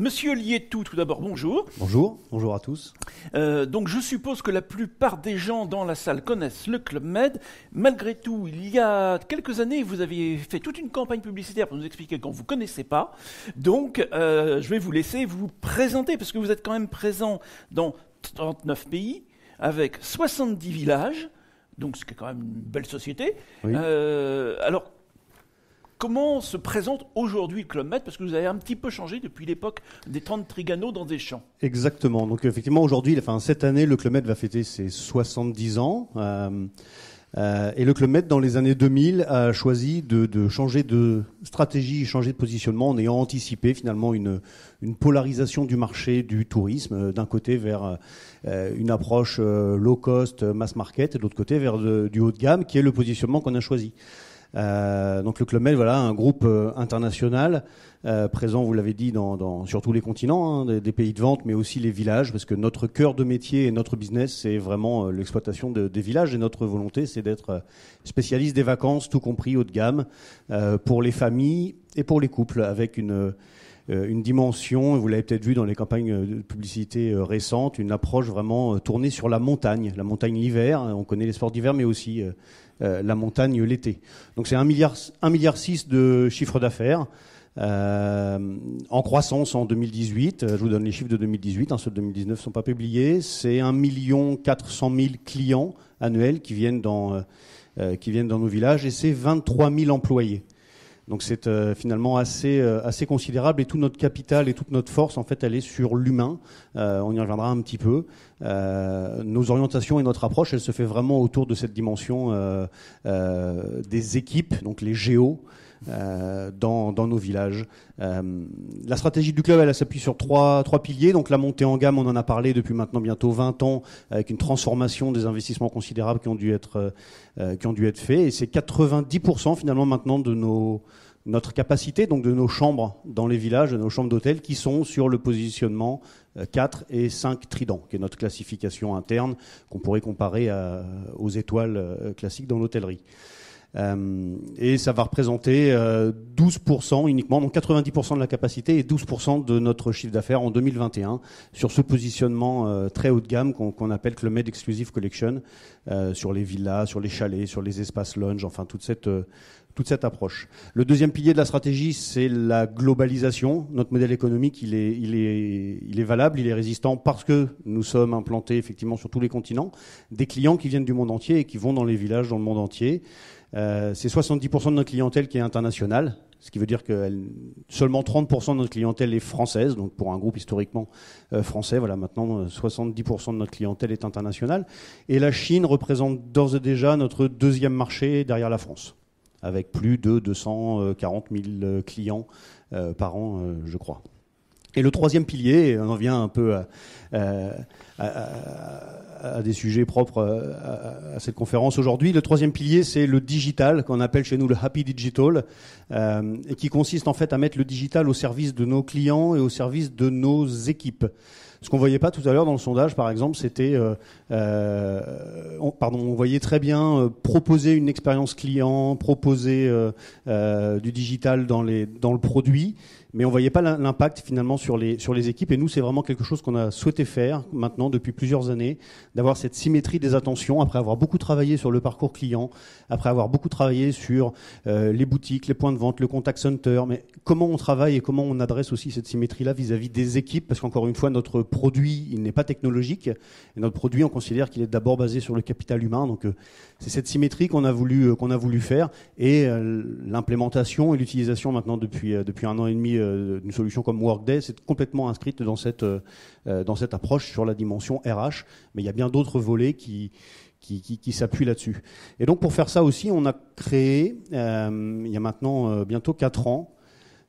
Monsieur Lietou, tout d'abord, bonjour. Bonjour à tous. Donc je suppose que la plupart des gens dans la salle connaissent le Club Med. Malgré tout, il y a quelques années, vous aviez fait toute une campagne publicitaire pour nous expliquer qu'on ne vous connaissait pas. Donc je vais vous laisser vous présenter, parce que vous êtes quand même présent dans 39 pays, avec 70 villages, donc c'est quand même une belle société. Oui. Alors, comment se présente aujourd'hui le Club Med? Parce que vous avez un petit peu changé depuis l'époque des 30 Trigano dans des champs. Exactement. Donc effectivement, aujourd'hui, cette année, le Club Med va fêter ses 70 ans. Et le Club Med, dans les années 2000, a choisi de changer de stratégie, changer de positionnement en ayant anticipé finalement une polarisation du marché du tourisme, d'un côté vers une approche low cost, mass market, et de l'autre côté vers du haut de gamme, qui est le positionnement qu'on a choisi. Donc le Club Med, voilà, un groupe international présent, vous l'avez dit, sur tous les continents, des pays de vente, mais aussi les villages, parce que notre cœur de métier et notre business, c'est vraiment l'exploitation des villages, et notre volonté, c'est d'être spécialiste des vacances, tout compris haut de gamme, pour les familles et pour les couples, avec une dimension, vous l'avez peut-être vu dans les campagnes de publicité récentes, une approche vraiment tournée sur la montagne l'hiver, on connaît les sports d'hiver, mais aussi la montagne l'été. Donc c'est 1,6 milliard de chiffre d'affaires, en croissance en 2018. Je vous donne les chiffres de 2018, ceux de 2019 ne sont pas publiés. C'est 1,4 million clients annuels qui viennent dans nos villages, et c'est 23 000 employés. Donc c'est finalement assez considérable, et tout notre capital et toute notre force, en fait, elle est sur l'humain. On y reviendra un petit peu. Nos orientations et notre approche, elle se fait vraiment autour de cette dimension des équipes, donc les géos, dans nos villages. La stratégie du club, elle s'appuie sur trois piliers. Donc la montée en gamme, on en a parlé depuis maintenant bientôt 20 ans, avec une transformation des investissements considérables qui ont dû être faits. Et c'est 90% finalement maintenant de notre capacité, donc de nos chambres dans les villages, de nos chambres d'hôtel, qui sont sur le positionnement 4 et 5 tridents, qui est notre classification interne qu'on pourrait comparer aux étoiles classiques dans l'hôtellerie. Et ça va représenter 12% uniquement, donc 90% de la capacité et 12% de notre chiffre d'affaires en 2021 sur ce positionnement très haut de gamme qu'on appelle Club Med Exclusive Collection, sur les villas, sur les chalets, sur les espaces lounge, enfin toute cette approche. Le deuxième pilier de la stratégie, c'est la globalisation. Notre modèle économique, il est valable, il est résistant parce que nous sommes implantés effectivement sur tous les continents, des clients qui viennent du monde entier et qui vont dans les villages dans le monde entier. C'est 70% de notre clientèle qui est internationale, ce qui veut dire que seulement 30% de notre clientèle est française, donc pour un groupe historiquement français, voilà, maintenant 70% de notre clientèle est internationale. Et la Chine représente d'ores et déjà notre deuxième marché derrière la France, avec plus de 240 000 clients par an, je crois. Et le troisième pilier, on en vient un peu à des sujets propres à cette conférence aujourd'hui. Le troisième pilier, c'est le digital, qu'on appelle chez nous le Happy Digital, et qui consiste en fait à mettre le digital au service de nos clients et au service de nos équipes. Ce qu'on voyait pas tout à l'heure dans le sondage, par exemple, c'était, on voyait très bien proposer une expérience client, proposer du digital dans le produit, mais on voyait pas l'impact finalement sur les équipes. Et nous, c'est vraiment quelque chose qu'on a souhaité faire maintenant depuis plusieurs années, d'avoir cette symétrie des attentions après avoir beaucoup travaillé sur le parcours client, après avoir beaucoup travaillé sur les boutiques, les points de vente, le contact center. Mais comment on travaille et comment on adresse aussi cette symétrie-là vis-à-vis des équipes, parce qu'encore une fois, notre produit, il n'est pas technologique. Et notre produit, on considère qu'il est d'abord basé sur le capital humain. Donc c'est cette symétrie qu'on a voulu faire, et l'implémentation et l'utilisation maintenant depuis 1 an et demi d'une solution comme Workday, c'est complètement inscrite dans cette approche sur la dimension RH, mais il y a bien d'autres volets qui s'appuient là-dessus. Et donc pour faire ça aussi, on a créé, il y a maintenant bientôt 4 ans,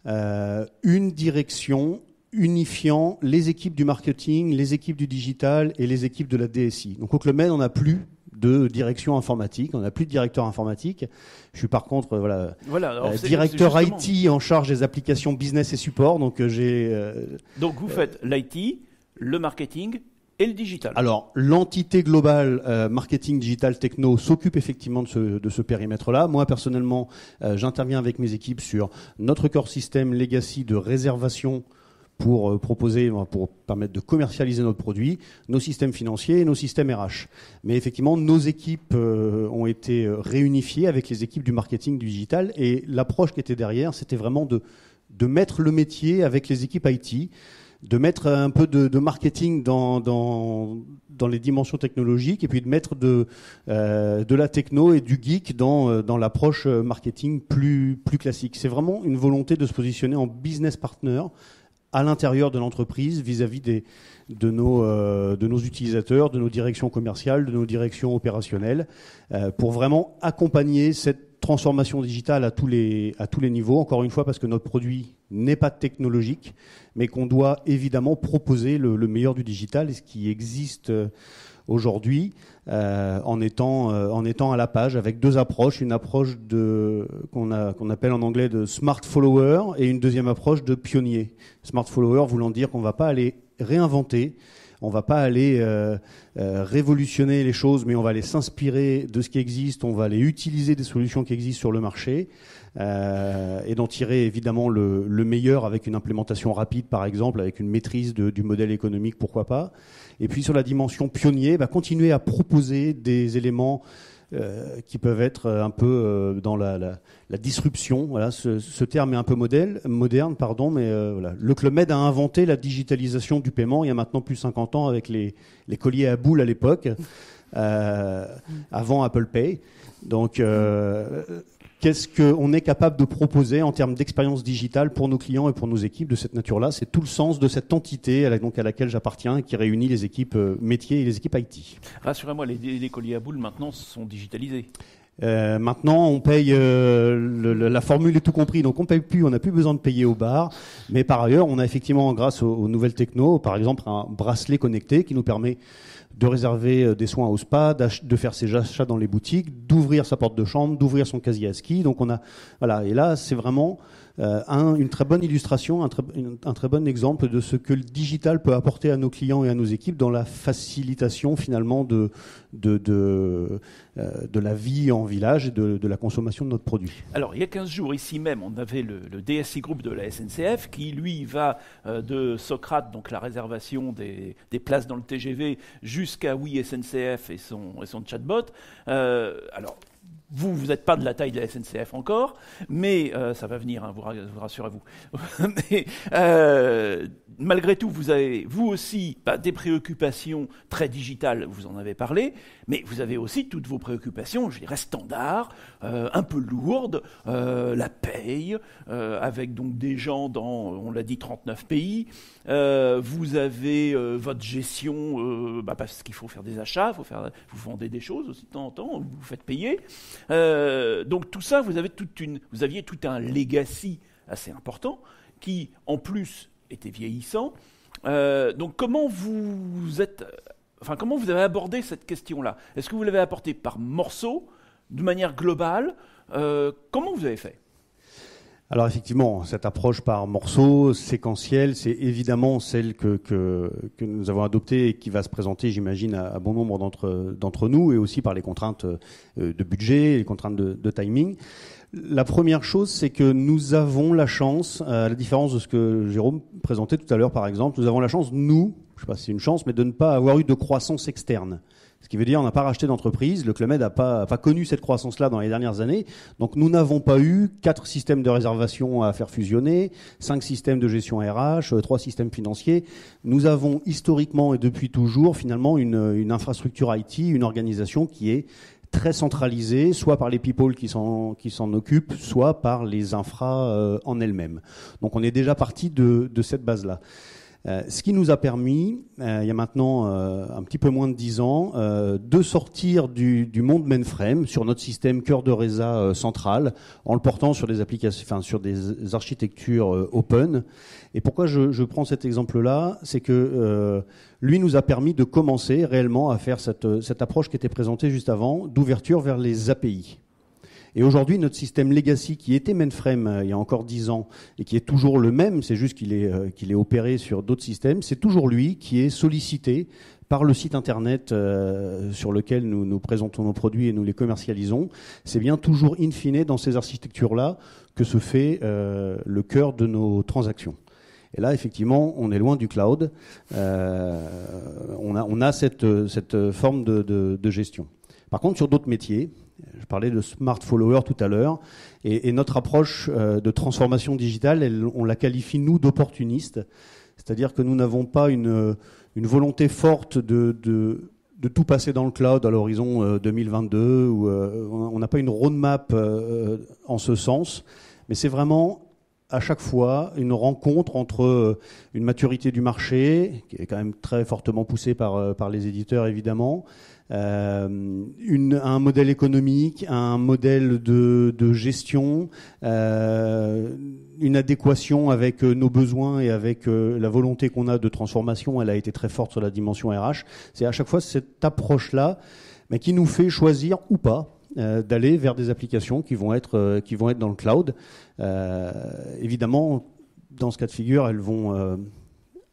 une direction unifiant les équipes du marketing, les équipes du digital et les équipes de la DSI. Donc au Club Med, on n'a plus de direction informatique, on n'a plus de directeur informatique. Je suis par contre directeur IT en charge des applications business et support. Donc Donc vous faites l'IT, le marketing et le digital. Alors l'entité globale marketing, digital, techno s'occupe effectivement de ce périmètre-là. Moi personnellement, j'interviens avec mes équipes sur notre core système legacy de réservation pour permettre de commercialiser notre produit, nos systèmes financiers et nos systèmes RH. Mais effectivement, nos équipes ont été réunifiées avec les équipes du marketing du digital, et l'approche qui était derrière, c'était vraiment de mettre le métier avec les équipes IT, de mettre un peu de marketing dans les dimensions technologiques, et puis de mettre de la techno et du geek dans l'approche marketing plus classique. C'est vraiment une volonté de se positionner en business partner à l'intérieur de l'entreprise vis-à-vis de nos utilisateurs, de nos directions commerciales, de nos directions opérationnelles, pour vraiment accompagner cette transformation digitale à tous les niveaux, encore une fois parce que notre produit n'est pas technologique, mais qu'on doit évidemment proposer le meilleur du digital et ce qui existe aujourd'hui en étant à la page avec deux approches, une approche qu'on appelle en anglais de smart follower et une deuxième approche de pionnier. Smart follower voulant dire qu'on ne va pas aller réinventer, on ne va pas aller révolutionner les choses, mais on va aller s'inspirer de ce qui existe, on va aller utiliser des solutions qui existent sur le marché et d'en tirer évidemment le meilleur avec une implémentation rapide, par exemple, avec une maîtrise du modèle économique, pourquoi pas. Et puis sur la dimension pionnier, continuer à proposer des éléments qui peuvent être un peu dans la disruption. Voilà, ce terme est un peu moderne, mais voilà. Le Club Med a inventé la digitalisation du paiement il y a maintenant plus de 50 ans avec les colliers à boules à l'époque, avant Apple Pay. Donc, qu'est-ce qu'on est capable de proposer en termes d'expérience digitale pour nos clients et pour nos équipes de cette nature-là? C'est tout le sens de cette entité à laquelle j'appartiens, qui réunit les équipes métiers et les équipes IT. Rassurez-moi, les colliers à boules maintenant sont digitalisés. Maintenant, on paye, la formule est tout compris, donc on paye plus, on n'a plus besoin de payer au bar. Mais par ailleurs, on a effectivement, grâce aux nouvelles techno, par exemple, un bracelet connecté qui nous permet de réserver des soins au spa, de faire ses achats dans les boutiques, d'ouvrir sa porte de chambre, d'ouvrir son casier à ski. Donc voilà. Et là, c'est vraiment une très bonne illustration, un très bon exemple de ce que le digital peut apporter à nos clients et à nos équipes dans la facilitation finalement de la vie en village et de la consommation de notre produit. Alors, il y a 15 jours, ici même, on avait le DSI Group de la SNCF qui, lui, va de Socrate, donc la réservation des places dans le TGV, jusqu'à Oui SNCF et son chatbot. Alors, vous n'êtes pas de la taille de la SNCF encore, mais ça va venir, hein, vous rassurez-vous. Mais malgré tout, vous avez, vous aussi, des préoccupations très digitales, vous en avez parlé, mais vous avez aussi toutes vos préoccupations, je dirais, standards, un peu lourdes, la paye, avec donc des gens dans, on l'a dit, 39 pays. Vous avez votre gestion, parce qu'il faut faire des achats, vous vendez des choses aussi de temps en temps, vous vous faites payer. Donc tout ça, vous aviez tout un legacy assez important qui, en plus, était vieillissant. Donc comment vous avez abordé cette question-là? Est-ce que vous l'avez apporté par morceaux, de manière globale? Comment vous avez fait? Alors effectivement, cette approche par morceaux, séquentielle, c'est évidemment celle que nous avons adoptée et qui va se présenter, j'imagine, à bon nombre d'entre nous, et aussi par les contraintes de budget, les contraintes de timing. La première chose, c'est que nous avons la chance, à la différence de ce que Jérôme présentait tout à l'heure par exemple, nous avons la chance, nous, je ne sais pas si c'est une chance, mais de ne pas avoir eu de croissance externe. Ce qui veut dire qu'on n'a pas racheté d'entreprise, le Club Med n'a pas connu cette croissance-là dans les dernières années. Donc nous n'avons pas eu 4 systèmes de réservation à faire fusionner, 5 systèmes de gestion RH, 3 systèmes financiers. Nous avons historiquement et depuis toujours finalement une infrastructure IT, une organisation qui est très centralisée, soit par les people qui s'en occupent, soit par les infras en elles-mêmes. Donc on est déjà parti de cette base-là. Ce qui nous a permis, il y a maintenant un petit peu moins de 10 ans, de sortir du monde mainframe sur notre système cœur de résa central, en le portant sur des applications, sur des architectures open. Et pourquoi je prends cet exemple-là, c'est que lui nous a permis de commencer réellement à faire cette approche qui était présentée juste avant, d'ouverture vers les API. Et aujourd'hui, notre système legacy qui était mainframe il y a encore 10 ans et qui est toujours le même, c'est juste qu'il est opéré sur d'autres systèmes, c'est toujours lui qui est sollicité par le site internet sur lequel nous présentons nos produits et nous les commercialisons. C'est bien toujours in fine dans ces architectures-là que se fait le cœur de nos transactions. Et là, effectivement, on est loin du cloud. On a cette forme de gestion. Par contre, sur d'autres métiers, je parlais de smart follower tout à l'heure, et notre approche de transformation digitale, on la qualifie, nous, d'opportuniste. C'est-à-dire que nous n'avons pas une volonté forte de tout passer dans le cloud à l'horizon 2022, ou on n'a pas une roadmap en ce sens, mais c'est vraiment à chaque fois une rencontre entre une maturité du marché, qui est quand même très fortement poussée par les éditeurs évidemment, un modèle économique, un modèle de gestion, une adéquation avec nos besoins et avec la volonté qu'on a de transformation. Elle a été très forte sur la dimension RH. C'est à chaque fois cette approche-là, mais qui nous fait choisir ou pas d'aller vers des applications qui vont être dans le cloud. Évidemment, dans ce cas de figure, elles vont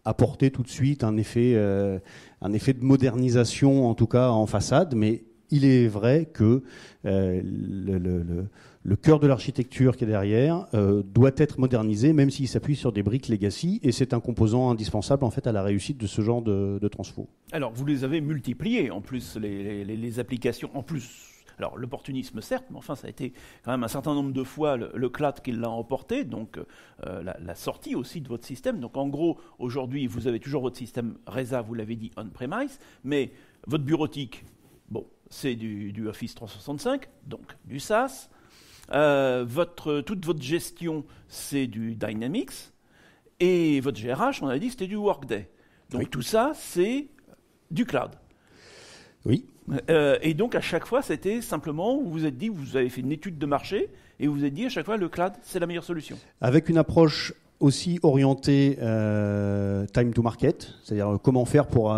apporter tout de suite un effet de modernisation, en tout cas en façade, mais il est vrai que le cœur de l'architecture qui est derrière doit être modernisé, même s'il s'appuie sur des briques legacy, et c'est un composant indispensable en fait à la réussite de ce genre de transfo. Alors, vous les avez multipliés, en plus, les applications, en plus. Alors, l'opportunisme, certes, mais enfin, ça a été quand même un certain nombre de fois le cloud qui l'a emporté, donc la sortie aussi de votre système. Donc, en gros, aujourd'hui, vous avez toujours votre système Reza, vous l'avez dit, on-premise, mais votre bureautique, bon, c'est du Office 365, donc du SaaS. Toute votre gestion, c'est du Dynamics. Et votre GRH, on a dit, c'était du Workday. Donc, tout ça, c'est du cloud. Oui. Et donc, à chaque fois, c'était simplement, vous vous êtes dit, vous avez fait une étude de marché, et vous vous êtes dit, à chaque fois, le cloud, c'est la meilleure solution. Avec une approche aussi orientée time to market, c'est-à-dire comment faire pour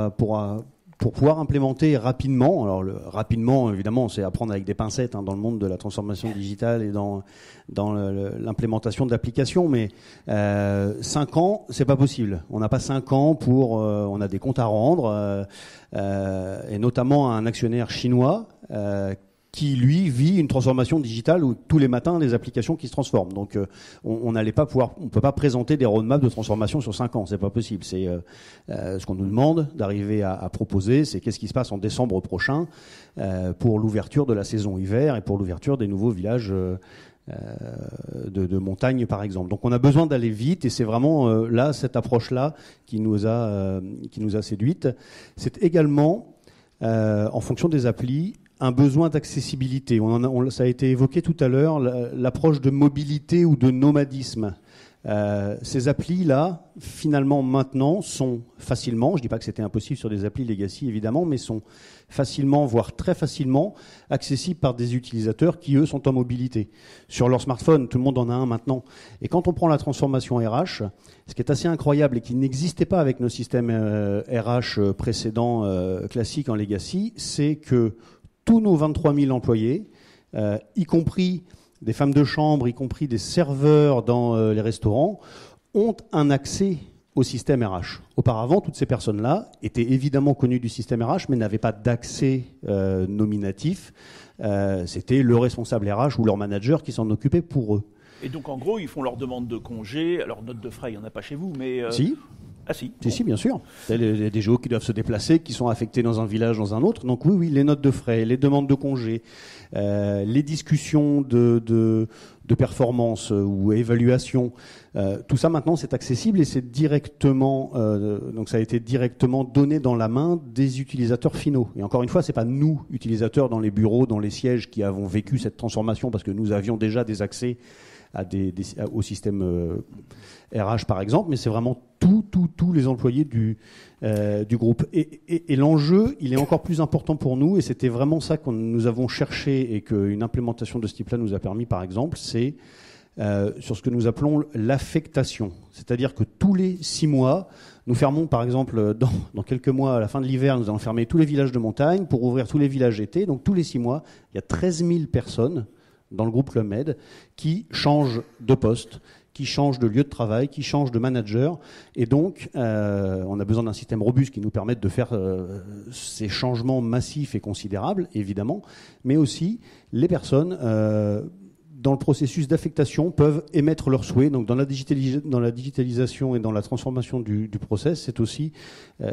pouvoir implémenter rapidement. Alors, rapidement, évidemment, c'est à prendre avec des pincettes dans le monde de la transformation digitale et dans l'implémentation de l'application, mais 5 ans, c'est pas possible. On n'a pas 5 ans on a des comptes à rendre, et notamment un actionnaire chinois qui, lui, vit une transformation digitale où tous les matins, les applications qui se transforment. Donc, on peut pas présenter des roadmaps de transformation sur 5 ans. C'est pas possible. C'est ce qu'on nous demande d'arriver à proposer. C'est qu'est-ce qui se passe en décembre prochain pour l'ouverture de la saison hiver et pour l'ouverture des nouveaux villages de montagne, par exemple. Donc, on a besoin d'aller vite, et c'est vraiment là cette approche-là qui nous a séduite. C'est également, en fonction des applis, un besoin d'accessibilité. Ça a été évoqué tout à l'heure, l'approche de mobilité ou de nomadisme. Ces applis-là, finalement, maintenant, sont facilement, je ne dis pas que c'était impossible sur des applis legacy, évidemment, mais sont facilement, voire très facilement, accessibles par des utilisateurs qui, eux, sont en mobilité. Sur leur smartphone, tout le monde en a un maintenant. Et quand on prend la transformation RH, ce qui est assez incroyable et qui n'existait pas avec nos systèmes RH précédents classiques en legacy, c'est que tous nos 23 000 employés, y compris des femmes de chambre, y compris des serveurs dans les restaurants, ont un accès au système RH. Auparavant, toutes ces personnes-là étaient évidemment connues du système RH, mais n'avaient pas d'accès nominatif. C'était le responsable RH ou leur manager qui s'en occupait pour eux. Et donc, en gros, ils font leur demande de congé. Alors, note de frais, il n'y en a pas chez vous, mais... Si. Ah si. Si, bien sûr. Il y a des géos qui doivent se déplacer, qui sont affectés dans un village, dans un autre. Donc oui, les notes de frais, les demandes de congés, les discussions de performance ou évaluation, tout ça maintenant c'est accessible et c'est directement, donc ça a été directement donné dans la main des utilisateurs finaux. Et encore une fois, c'est pas nous, utilisateurs dans les bureaux, dans les sièges, qui avons vécu cette transformation parce que nous avions déjà des accès au système RH par exemple, mais c'est vraiment tous les employés du groupe. Et l'enjeu, il est encore plus important pour nous, et c'était vraiment ça que nous avons cherché et qu'une implémentation de ce type-là nous a permis par exemple, c'est sur ce que nous appelons l'affectation. C'est-à-dire que tous les 6 mois, nous fermons par exemple, dans quelques mois, à la fin de l'hiver, nous allons fermer tous les villages de montagne pour ouvrir tous les villages été. Donc tous les 6 mois, il y a 13 000 personnes dans le groupe Club Med qui changent de poste, qui changent de lieu de travail, qui changent de manager. Et donc, on a besoin d'un système robuste qui nous permette de faire ces changements massifs et considérables, évidemment, mais aussi les personnes dans le processus d'affectation, peuvent émettre leurs souhaits. Donc dans la digitalisation et dans la transformation du process, c'est aussi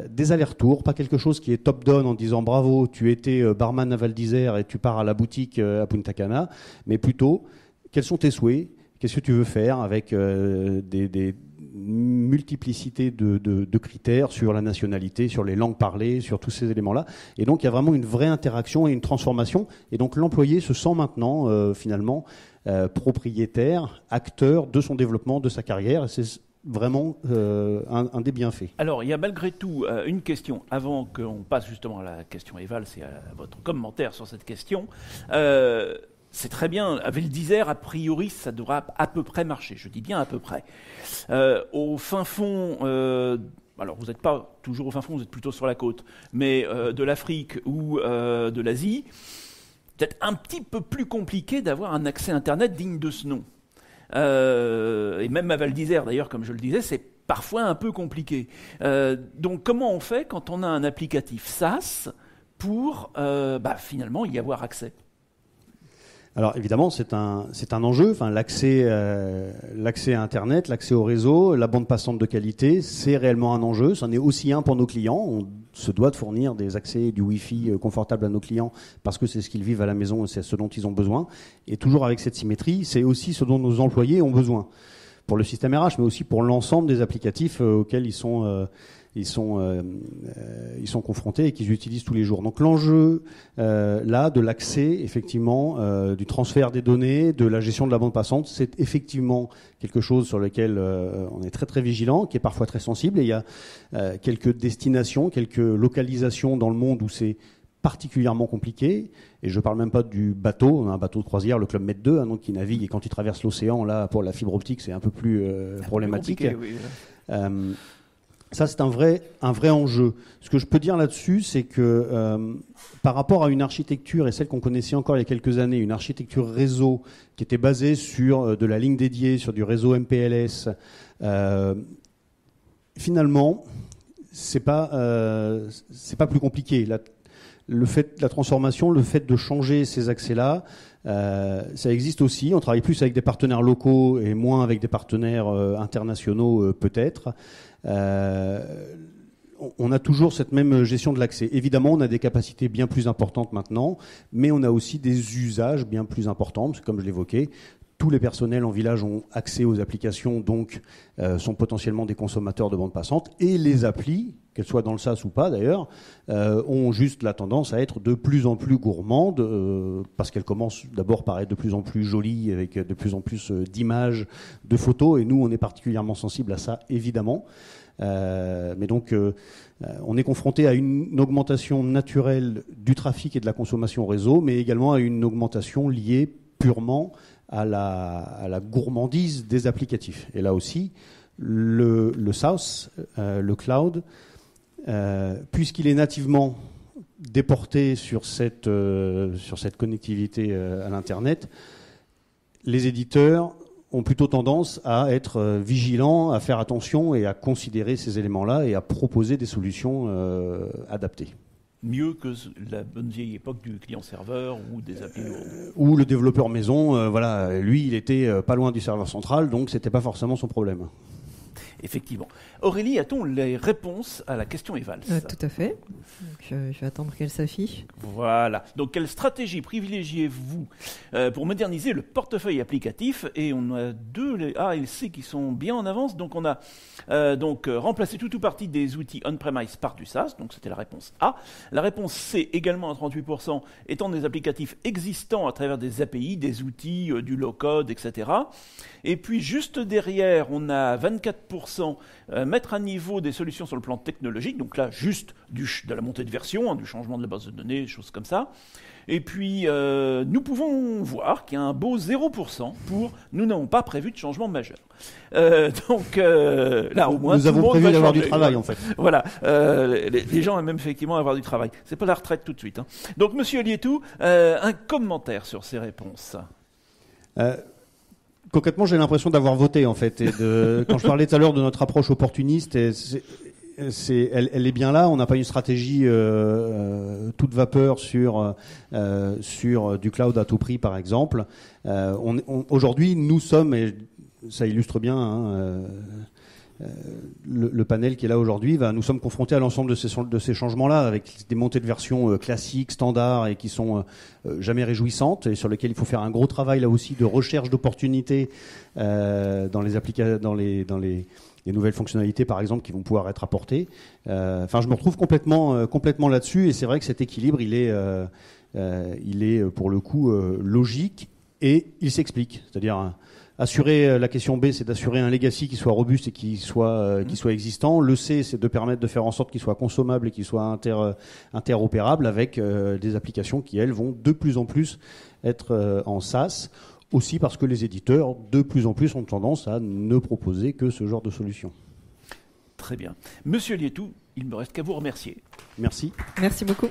des allers-retours, pas quelque chose qui est top-down en disant bravo, tu étais barman à Val d'Isère et tu pars à la boutique à Punta Cana, mais plutôt quels sont tes souhaits, qu'est-ce que tu veux faire avec des multiplicité de critères sur la nationalité, sur les langues parlées, sur tous ces éléments-là. Et donc, il y a vraiment une vraie interaction et une transformation. Et donc, l'employé se sent maintenant, finalement, propriétaire, acteur de son développement, de sa carrière. Et c'est vraiment un des bienfaits. Alors, il y a malgré tout une question, avant qu'on passe justement à la question Eval, c'est à votre commentaire sur cette question. C'est très bien. À Val d'Isère, a priori, ça devra à peu près marcher. Je dis bien à peu près. Au fin fond, alors vous n'êtes pas toujours au fin fond, vous êtes plutôt sur la côte, mais de l'Afrique ou de l'Asie, peut-être un petit peu plus compliqué d'avoir un accès Internet digne de ce nom. Et même à Val d'Isère, d'ailleurs, comme je le disais, c'est parfois un peu compliqué. Donc comment on fait quand on a un applicatif SaaS pour finalement y avoir accès ? Alors évidemment, c'est un enjeu. Enfin, l'accès à Internet, l'accès au réseau, la bande passante de qualité, c'est réellement un enjeu. C'en est aussi un pour nos clients. On se doit de fournir des accès et du Wi-Fi confortable à nos clients parce que c'est ce qu'ils vivent à la maison et c'est ce dont ils ont besoin. Et toujours avec cette symétrie, c'est aussi ce dont nos employés ont besoin pour le système RH, mais aussi pour l'ensemble des applicatifs auxquels ils sont confrontés et qu'ils utilisent tous les jours. Donc l'enjeu là de l'accès, effectivement, du transfert des données, de la gestion de la bande passante, c'est effectivement quelque chose sur lequel on est très très vigilant, qui est parfois très sensible. Et il y a quelques destinations, quelques localisations dans le monde où c'est particulièrement compliqué, et je parle même pas du bateau. On a un bateau de croisière, le Club Med 2, donc qui navigue, et quand il traverse l'océan, là, pour la fibre optique, c'est un peu plus problématique. Oui. Ça, c'est un vrai enjeu. Ce que je peux dire là-dessus, c'est que par rapport à une architecture, et celle qu'on connaissait encore il y a quelques années, une architecture réseau qui était basée sur de la ligne dédiée, sur du réseau MPLS, finalement, c'est pas plus compliqué. La transformation, le fait de changer ces accès-là, ça existe aussi. On travaille plus avec des partenaires locaux et moins avec des partenaires internationaux, peut-être. On a toujours cette même gestion de l'accès. Évidemment, on a des capacités bien plus importantes maintenant, mais on a aussi des usages bien plus importants, parce que comme je l'évoquais, tous les personnels en village ont accès aux applications, donc sont potentiellement des consommateurs de bande passante, et les applis, qu'elles soient dans le SaaS ou pas d'ailleurs, ont juste la tendance à être de plus en plus gourmandes, parce qu'elles commencent d'abord par être de plus en plus jolies, avec de plus en plus d'images, de photos, et nous on est particulièrement sensibles à ça, évidemment. Mais donc on est confronté à une augmentation naturelle du trafic et de la consommation réseau, mais également à une augmentation liée purement à la gourmandise des applicatifs. Et là aussi, le SaaS, le cloud, puisqu'il est nativement déporté sur cette connectivité à l'Internet, les éditeurs ont plutôt tendance à être vigilants, à faire attention et à considérer ces éléments-là et à proposer des solutions adaptées. Mieux que la bonne vieille époque du client-serveur ou des applis lourdes. Ou le développeur maison, lui, il était pas loin du serveur central, donc c'était pas forcément son problème. Effectivement. Aurélie, a-t-on les réponses à la question Evals ? Tout à fait. Donc, je vais attendre qu'elle s'affiche. Voilà. Donc, quelle stratégie privilégiez-vous pour moderniser le portefeuille applicatif ? Et on a deux, les A et les C, qui sont bien en avance. Donc, on a remplacé tout ou partie des outils on-premise par du SaaS. Donc, c'était la réponse A. La réponse C, également à 38%, étant des applicatifs existants à travers des API, des outils, du low-code, etc. Et puis, juste derrière, on a 24% mettre à niveau des solutions sur le plan technologique, donc là, juste de la montée de version, du changement de la base de données, des choses comme ça. Et puis, nous pouvons voir qu'il y a un beau 0% pour « nous n'avons pas prévu de changement majeur ». Donc là, au moins, nous avons prévu d'avoir du travail, en fait. Voilà, les gens aiment effectivement avoir du travail. C'est pas la retraite tout de suite. Donc, Monsieur Lietou, un commentaire sur ces réponses. Concrètement, j'ai l'impression d'avoir voté, en fait. Quand je parlais tout à l'heure de notre approche opportuniste, elle est bien là. On n'a pas une stratégie toute vapeur sur du cloud à tout prix, par exemple. Aujourd'hui, nous sommes, et ça illustre bien le panel qui est là aujourd'hui, nous sommes confrontés à l'ensemble de ces changements-là, avec des montées de versions classiques, standards, et qui sont jamais réjouissantes, et sur lesquelles il faut faire un gros travail là aussi de recherche d'opportunités dans les nouvelles fonctionnalités, par exemple, qui vont pouvoir être apportées. Je me retrouve complètement là-dessus, et c'est vrai que cet équilibre, il est pour le coup logique, et il s'explique. C'est-à-dire, assurer la question B, c'est d'assurer un legacy qui soit robuste et qui soit existant. Le C, c'est de permettre de faire en sorte qu'il soit consommable et qu'il soit interopérable avec des applications qui, elles, vont de plus en plus être en SaaS. Aussi parce que les éditeurs, de plus en plus, ont tendance à ne proposer que ce genre de solution. Très bien. Monsieur Liétou, il ne me reste qu'à vous remercier. Merci. Merci beaucoup.